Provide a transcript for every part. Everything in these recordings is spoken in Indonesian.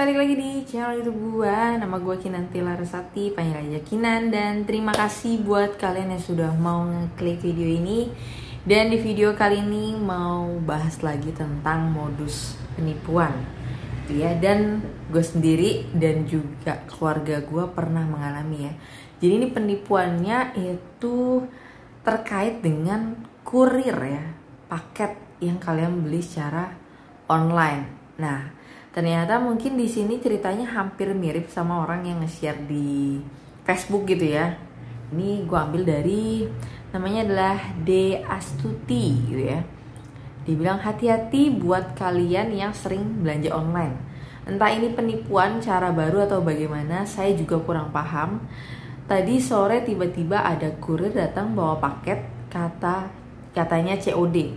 balik lagi di channel YouTube gue. Nama gue Kinanti Larasati, panggil aja Kinan. Dan terima kasih buat kalian yang sudah mau ngeklik video ini. Dan di video kali ini mau bahas lagi tentang modus penipuan ya. Dan gue sendiri dan juga keluarga gue pernah mengalami ya. Jadi ini penipuannya itu terkait dengan kurir ya, paket yang kalian beli secara online. Nah, ternyata mungkin di sini ceritanya hampir mirip sama orang yang nge-share di Facebook gitu ya. Ini gue ambil dari, namanya adalah D Astuti gitu ya. Dibilang hati-hati buat kalian yang sering belanja online. Entah ini penipuan cara baru atau bagaimana, saya juga kurang paham. Tadi sore tiba-tiba ada kurir datang bawa paket, katanya COD.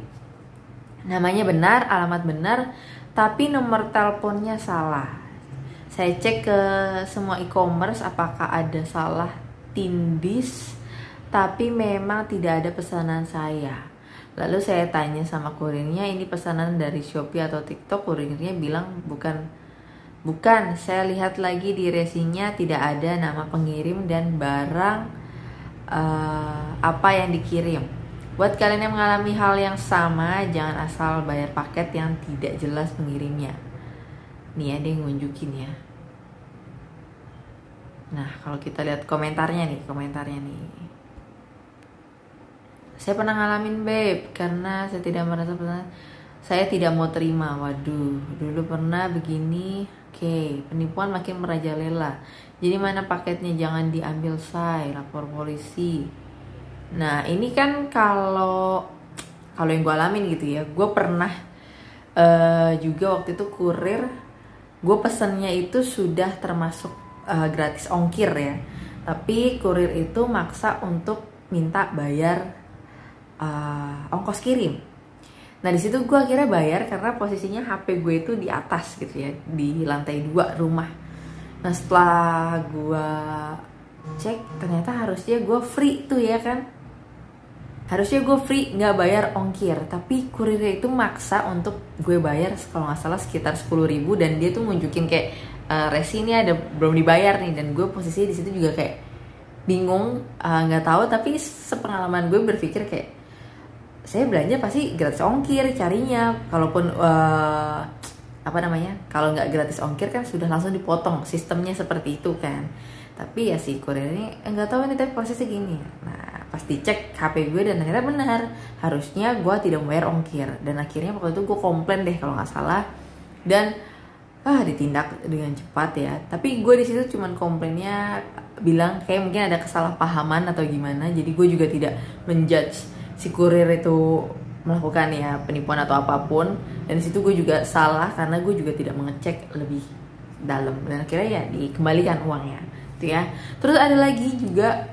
Namanya benar, alamat benar, tapi nomor teleponnya salah. Saya cek ke semua e-commerce apakah ada salah tindis, tapi memang tidak ada pesanan saya. Lalu saya tanya sama kurirnya, ini pesanan dari Shopee atau TikTok? Kurirnya bilang bukan. Saya lihat lagi di resinya tidak ada nama pengirim dan barang apa yang dikirim. Buat kalian yang mengalami hal yang sama, jangan asal bayar paket yang tidak jelas pengirimnya. Nih ya, dia ngunjukin ya. Nah, kalau kita lihat komentarnya nih. Saya pernah ngalamin babe, karena saya tidak merasa pernah, saya tidak mau terima. Waduh, dulu pernah begini. Oke, penipuan makin merajalela. Jadi mana paketnya, jangan diambil say, lapor polisi. Nah ini kan kalau yang gue alamin gitu ya, gue pernah juga waktu itu kurir, gue pesennya itu sudah termasuk gratis ongkir ya, tapi kurir itu maksa untuk minta bayar ongkos kirim. Nah di situ gue akhirnya bayar karena posisinya HP gue itu di atas gitu ya, di lantai 2 rumah. Nah setelah gue cek, ternyata harusnya gue free tuh ya kan, harusnya gue free nggak bayar ongkir, tapi kurirnya itu maksa untuk gue bayar kalau nggak salah sekitar 10.000, dan dia tuh nunjukin kayak resi ini ada belum dibayar nih, dan gue posisinya di situ juga kayak bingung, nggak tahu, tapi sepengalaman gue berpikir kayak saya belanja pasti gratis ongkir carinya, kalaupun kalau nggak gratis ongkir kan sudah langsung dipotong, sistemnya seperti itu kan. Tapi ya si kurir ini nggak tahu ini, tapi prosesnya gini. Nah pas dicek HP gue dan ternyata benar, harusnya gue tidak membayar ongkir, dan akhirnya waktu itu gue komplain deh kalau nggak salah, dan ditindak dengan cepat ya. Tapi gue di situ cuman komplainnya bilang kayak mungkin ada kesalahpahaman atau gimana, jadi gue juga tidak menjudge si kurir itu melakukan ya penipuan atau apapun, dan disitu gue juga salah karena gue juga tidak mengecek lebih dalam, dan akhirnya ya dikembalikan uangnya gitu ya. Terus ada lagi juga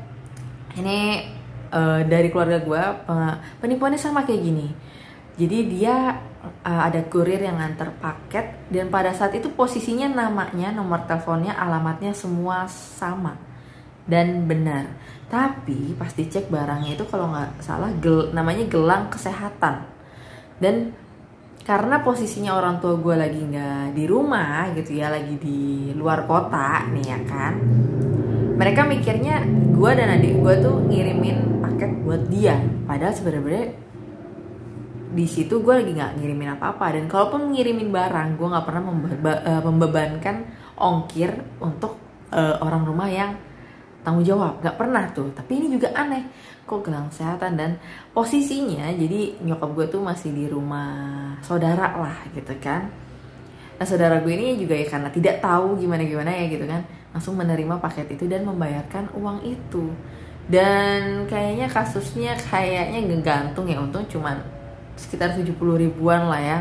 ini dari keluarga gue, penipuannya sama kayak gini. Jadi dia ada kurir yang nganter paket, dan pada saat itu posisinya namanya, nomor teleponnya, alamatnya semua sama dan benar. Tapi pas dicek barangnya itu kalau nggak salah namanya gelang kesehatan, dan karena posisinya orang tua gue lagi nggak di rumah gitu ya, lagi di luar kota nih ya kan, mereka mikirnya gue dan adik gue tuh ngirimin paket buat dia, padahal sebenarnya di situ gue lagi nggak ngirimin apa-apa. Dan kalaupun ngirimin barang, gue nggak pernah membebankan ongkir untuk orang rumah yang tanggung jawab, nggak pernah tuh. Tapi ini juga aneh, kok gelang kesehatan, dan posisinya jadi nyokap gue tuh masih di rumah saudara lah gitu kan. Nah saudara gue ini juga ya karena tidak tahu gimana ya gitu kan, langsung menerima paket itu dan membayarkan uang itu. Dan kayaknya kasusnya ngegantung ya, untung cuman sekitar 70 ribuan lah ya.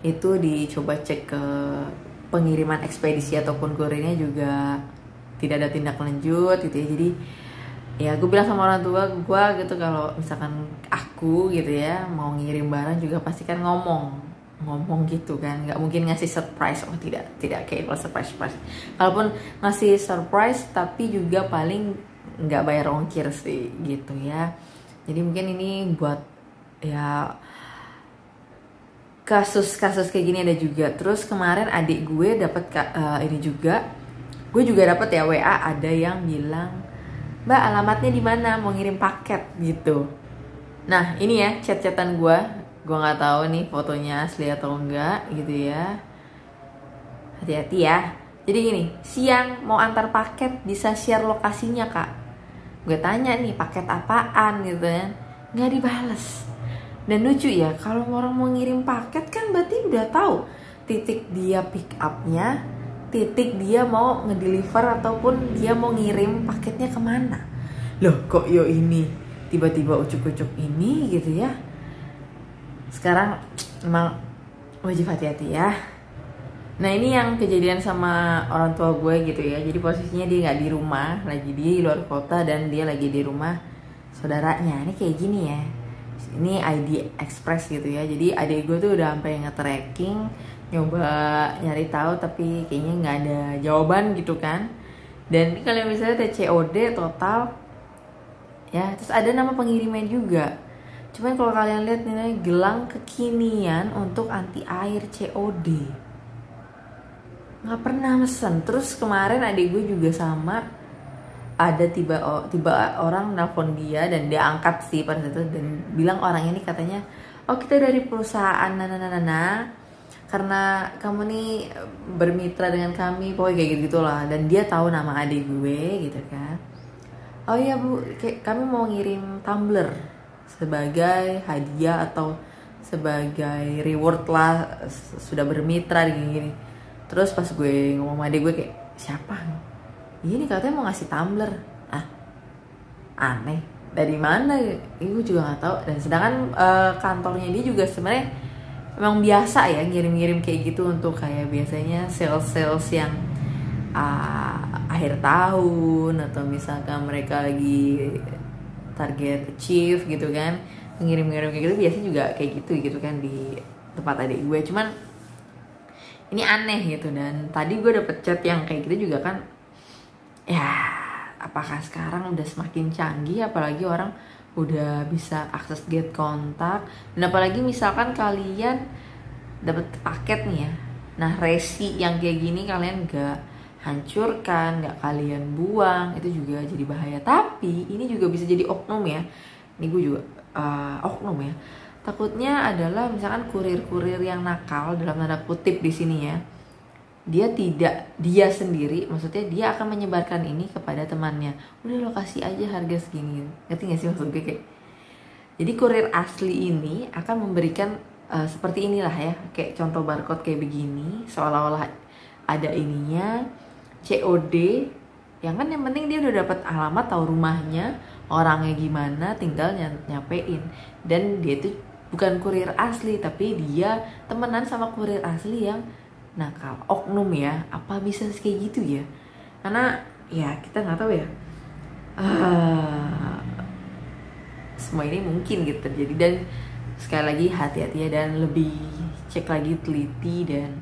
Itu dicoba cek ke pengiriman ekspedisi ataupun kurirnya juga tidak ada tindak lanjut gitu ya. Jadi ya gue bilang sama orang tua gue gitu, kalau misalkan aku gitu ya mau ngirim barang juga pasti kan ngomong gitu kan, nggak mungkin ngasih surprise. Oh tidak kayak kalau surprise. Kalaupun ngasih surprise tapi juga paling nggak bayar ongkir sih gitu ya. Jadi mungkin ini buat ya kasus-kasus kayak gini ada juga. Terus kemarin adik gue dapet ini juga, gue juga dapet ya WA ada yang bilang, Mbak alamatnya di mana, mau ngirim paket gitu. Nah ini ya chat-chatan gue nggak tahu nih fotonya asli atau enggak gitu ya. Hati-hati ya. Jadi gini, siang mau antar paket bisa share lokasinya kak. Gue tanya nih paket apaan gitu kan, nggak dibales. Dan lucu ya, kalau orang mau ngirim paket kan berarti udah tahu titik dia pick upnya, titik dia mau ngedeliver ataupun dia mau ngirim paketnya kemana. Loh kok yo ini tiba-tiba ucuk-ucuk ini gitu ya. Sekarang emang wajib hati-hati ya. Nah ini yang kejadian sama orang tua gue gitu ya. Jadi posisinya dia nggak di rumah, lagi di luar kota dan dia lagi di rumah saudaranya. Ini kayak gini ya. Ini ID Express gitu ya. Jadi adik gue tuh udah sampai nge-tracking, nyoba nyari tahu tapi kayaknya nggak ada jawaban gitu kan. Dan kalau misalnya ada COD total ya, terus ada nama pengirimnya juga. Cuman kalau kalian lihat nih, gelang kekinian untuk anti air COD. Nggak pernah mesen. Terus kemarin adik gue juga sama, ada tiba orang nelpon dia dan dia angkat sih pada saat itu dan bilang orang ini katanya, oh kita dari perusahaan nana karena kamu nih bermitra dengan kami, pokoknya kayak gitu lah. Dan dia tahu nama adik gue gitu kan. Oh iya bu, kami mau ngirim tumbler sebagai hadiah atau sebagai reward lah, sudah bermitra gini-gini. Terus pas gue ngomong sama adik gue kayak, siapa? Ini katanya mau ngasih tumbler. Ah, aneh. Dari mana? Gue juga nggak tahu. Dan sedangkan kantornya dia juga sebenarnya memang biasa ya ngirim-ngirim kayak gitu untuk kayak biasanya sales yang akhir tahun atau misalkan mereka lagi target achieve gitu kan, ngirim-ngirim kayak gitu biasanya juga kayak gitu kan di tempat adik gue. Cuman ini aneh gitu. Dan tadi gue dapet chat yang kayak gitu juga kan. Ya, apakah sekarang udah semakin canggih, apalagi orang udah bisa akses get kontak. Dan apalagi misalkan kalian dapet paket nih ya, nah resi yang kayak gini kalian gak hancurkan, gak kalian buang, itu juga jadi bahaya. Tapi ini juga bisa jadi oknum ya. Ini gue juga oknum ya. Takutnya adalah misalkan kurir-kurir yang nakal dalam tanda kutip di sini ya. Dia sendiri, maksudnya dia akan menyebarkan ini kepada temannya. Udah lo kasih aja harga segini. Ngerti gak sih maksud gue kayak? Jadi kurir asli ini akan memberikan seperti inilah ya. Kayak contoh barcode kayak begini, seolah-olah ada ininya, COD. Yang kan yang penting dia udah dapat alamat, tahu rumahnya, orangnya gimana, tinggal nyampein. Dan dia itu bukan kurir asli, tapi dia temenan sama kurir asli yang nakal, oknum ya. Apa bisa kayak gitu ya? Karena ya kita nggak tahu ya. Semua ini mungkin gitu terjadi. Dan sekali lagi hati-hati ya, dan lebih cek lagi, teliti. Dan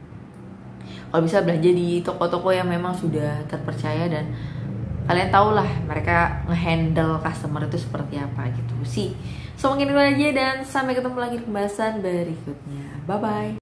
kalau bisa belanja di toko-toko yang memang sudah terpercaya dan kalian tau lah mereka ngehandle customer itu seperti apa gitu sih. So mungkin itu aja dan sampai ketemu lagi di pembahasan berikutnya. Bye bye.